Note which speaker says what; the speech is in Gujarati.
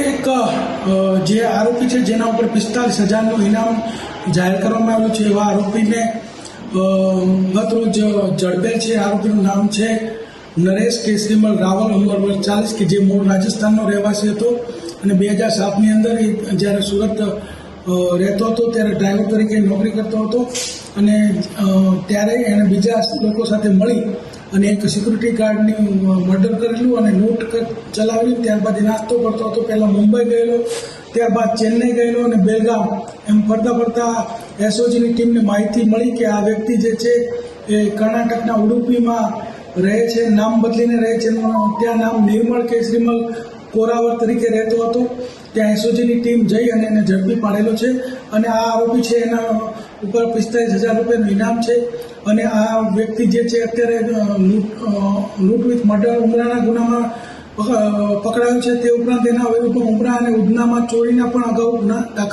Speaker 1: એક જે આરોપી છે જેના ઉપર 45,000નું ઇનામ જાહેર કરવામાં આવ્યું છે એવા આરોપીને ગત રોજ ઝડપેલ છે। આરોપીનું નામ છે નરેશ કેસરીમલ રાવલ, ઉંમર વર્ષ 40, કે જે મૂળ રાજસ્થાનનો રહેવાસી હતો અને 2007ની અંદર જ્યારે સુરત રહેતો હતો ત્યારે ડ્રાઈવર તરીકે નોકરી કરતો હતો અને ત્યારે એણે બીજા લોકો સાથે મળી અને એક સિક્યુરિટી ગાર્ડની મર્ડર કરેલું અને લૂંટ ચલાવેલી। ત્યારબાદ એ નાસ્તો કરતો હતો, પહેલાં મુંબઈ ગયેલો, ત્યારબાદ ચેન્નઈ ગયેલો અને બેલગામ એમ ફરતા એસઓજીની ટીમને માહિતી મળી કે આ વ્યક્તિ જે છે એ કર્ણાટકના ઉડુપીમાં રહે છે, નામ બદલીને રહે છે, ત્યાં નામ નિર્મળ કેસરીમલ કોરાવર તરીકે રહેતો હતો। ત્યાં એસઓજીની ટીમ જઈ અને એને ઝડપી પાડેલો છે અને આ આરોપી છે એના ઉપર 45,000 રૂપિયાનું ઇનામ છે અને આ વ્યક્તિ જે છે અત્યારે લૂંટ વિથ મર્ડર ઉમરાના ગુનામાં પકડાયો છે। તે ઉપરાંત એના વિરુદ્ધમાં ઉમરા અને ઉધનામાં ચોરીના પણ અગાઉ ગુના દાખલ